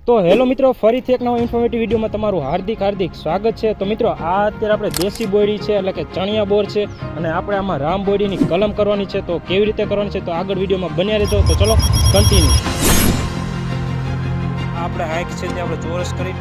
તો હેલો મિત્રો, ફરીથી એક નવા ઇન્ફોર્મેટિવ વિડીયોમાં તમારું હાર્દિક સ્વાગત છે। તો મિત્રો, આ અત્યારે આપણે દેશી બોયડી છે, એટલે કે ચણિયા બોર છે, અને આપણે આમાં રામ બોયડીની કલમ કરવાની છે। તો કેવી રીતે કરવાની છે તો આગળ વિડીયોમાં બન્યા રહેજો। તો ચલો કન્ટિન્યુ। આપણે આંખ છે તે આપણે ચોરસ કરી।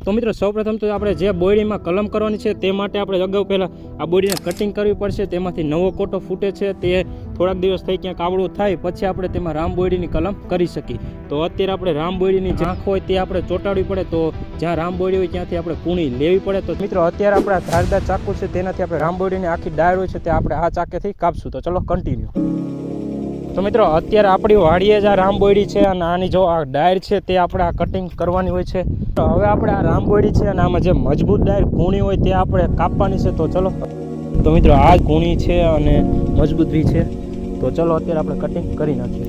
તો મિત્રો, સૌપ્રથમ તો આપણે જે બોયડીમાં કલમ કરવાની છે તે માટે આપણે અગાઉ પહેલાં આ બોયડીને કટિંગ કરવી પડશે। તેમાંથી નવો કોટો ફૂટે છે, તે થોડાક દિવસ થઈ ક્યાંક આવડું થાય પછી આપણે તેમાં રામ બોયડીની કલમ કરી શકીએ। તો અત્યારે આપણે રામ બોયડીની આંખ હોય તે આપણે ચોંટાડવી પડે, તો જ્યાં રામ બોયડી હોય ત્યાંથી આપણે કૂણી લેવી પડે। તો મિત્રો, અત્યારે આપણે ધારદાર ચાકુ છે તેનાથી આપણે રામ બોયડીની આખી ડાળ હોય છે તે આપણે આ ચાકેથી કાપશું। તો ચલો કન્ટિન્યુ। તો મિત્રો, અત્યારે આપણી વાડીએ જ આ રામ બોયડી છે, અને આની જો આ ડાયર છે તે આપણે આ કટિંગ કરવાની હોય છે। તો હવે આપણે આ રામ બોયડી છે અને આમાં જે મજબૂત ડાયર કૂણી હોય તે આપણે કાપવાની છે। તો ચલો। તો મિત્રો, આ કૂણી છે અને મજબૂત બી છે, તો ચલો અત્યારે આપણે કટિંગ કરી નાખીએ।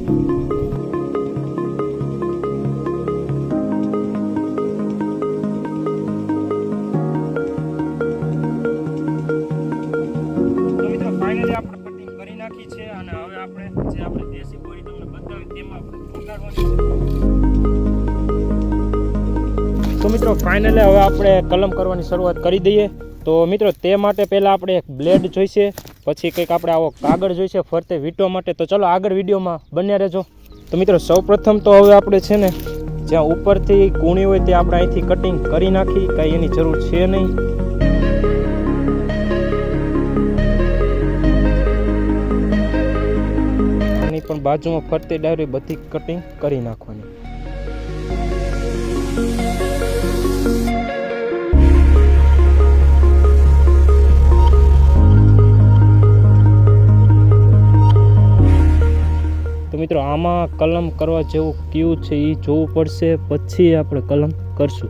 ફાઇનલી આપણે કટિંગ કરી નાખી છે, અને હવે આપણે જે આપણે દેશી બોયડી તમને બતાવી તેમાં આપણે ચોંટાડવાની છે। તો મિત્રો, ફાઇનલી હવે આપણે કલમ કરવાની શરૂઆત કરી દઈએ। તો મિત્રો, તે માટે પહેલાં આપણે એક બ્લેડ જોઈશે, પછી કંઈક આપણે આવો કાગળ જોઈશે ફરતે વીંટવા માટે। તો ચલો આગળ વિડીયોમાં બન્યા રહેજો। તો મિત્રો, સૌપ્રથમ તો હવે આપણે છે ને જ્યાં ઉપરથી કૂણી હોય તે આપણે અહીંથી કટિંગ કરી નાખી, કાંઈ એની જરૂર છે નહીં। આની પણ બાજુમાં ફરતે ડાયરી બધી કટિંગ કરી નાખવાની। મિત્રો, આમાં કલમ કરવા જેવું કયું છે એ જોવું પડશે, પછી આપણે કલમ કરશું।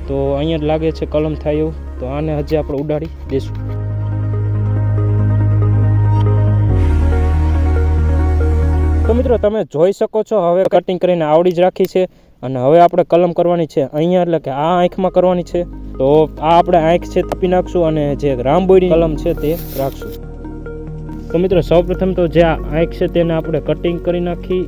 તો અહીંયા જ લાગે છે કલમ થાય એવું, તો આને હજી આપણે ઉડાડી દઈશું। તો મિત્રો, તમે જોઈ શકો છો હવે કટિંગ કરીને આવડી જ રાખી છે, અને હવે આપણે કલમ કરવાની છે અહીંયા, એટલે કે આ આંખમાં કરવાની છે। તો આ આપણે આંખ છે તાપી નાખશું, અને જે રામ બોયડી કલમ છે તે રાખશું। તો મિત્રો, સૌપ્રથમ તો જે આંખ છે તેને આપણે કટિંગ કરી નાખી।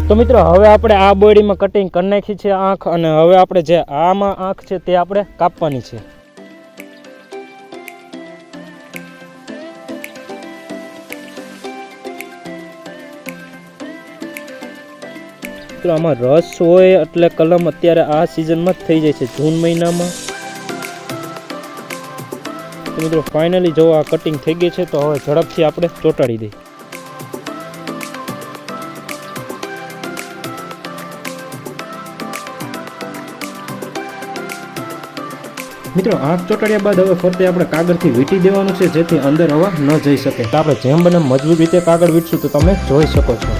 તો મિત્રો, હવે આપણે આ બોયડીમાં કટિંગ કરી નાખી છે આંખ, અને હવે આપણે જે આમાં આંખ છે તે આપણે કાપવાની છે। મિત્રો, આમાં રસ હોય એટલે કલમ અત્યારે આ સિઝનમાં જ થઈ જાય છે, જૂન મહિનામાં। તો મિત્રો, ફાઇનલી જો આ કટિંગ થઈ ગઈ છે, તો હવે ઝડપથી આપણે ચોંટાડી દઈએ। મિત્રો, આંખ ચોંટાડ્યા બાદ હવે ફરતે આપણે કાગળથી વીંટી દેવાનું છે, જેથી અંદર હવા ન જઈ શકે। તો આપણે જેમ બને મજબૂત રીતે કાગળ વીંટશું તો તમે જોઈ શકો છો।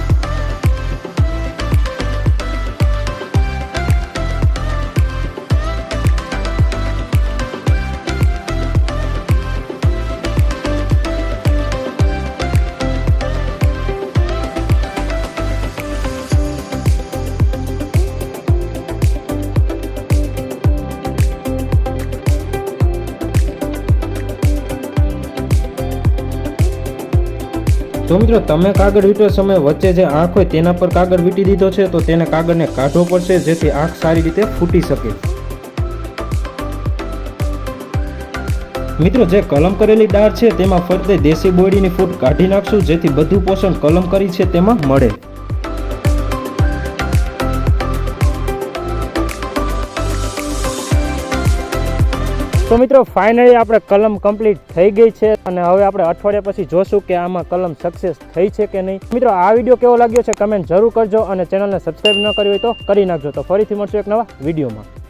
તો મિત્રો, તમે કાગળ વીંટવા સમયે વચ્ચે જે આંખ હોય તેના પર કાગળ વીંટી દીધો છે, તો તેને કાગળને કાઢવો પડશે, જેથી આંખ સારી રીતે ફૂટી શકે। મિત્રો, જે કલમ કરેલી ડાળ છે તેમાં ફરતે દેશી બોયડીની ફૂટ કાઢી નાખશું, જેથી બધું પોષણ કલમ કરી છે તેમાં મળે। તો મિત્રો, ફાઇનલી આપણે કલમ કમ્પ્લીટ થઈ ગઈ છે, અને હવે આપણે અઠવાડિયા પછી જોશું કે આમાં કલમ સક્સેસ થઈ છે કે નહીં। મિત્રો, આ વિડીયો કેવો લાગ્યો છે કમેન્ટ જરૂર કરજો, અને ચેનલને સબસ્ક્રાઈબ ન કરી હોય તો કરી નાખજો। તો ફરીથી મળશું એક નવા વિડીયોમાં।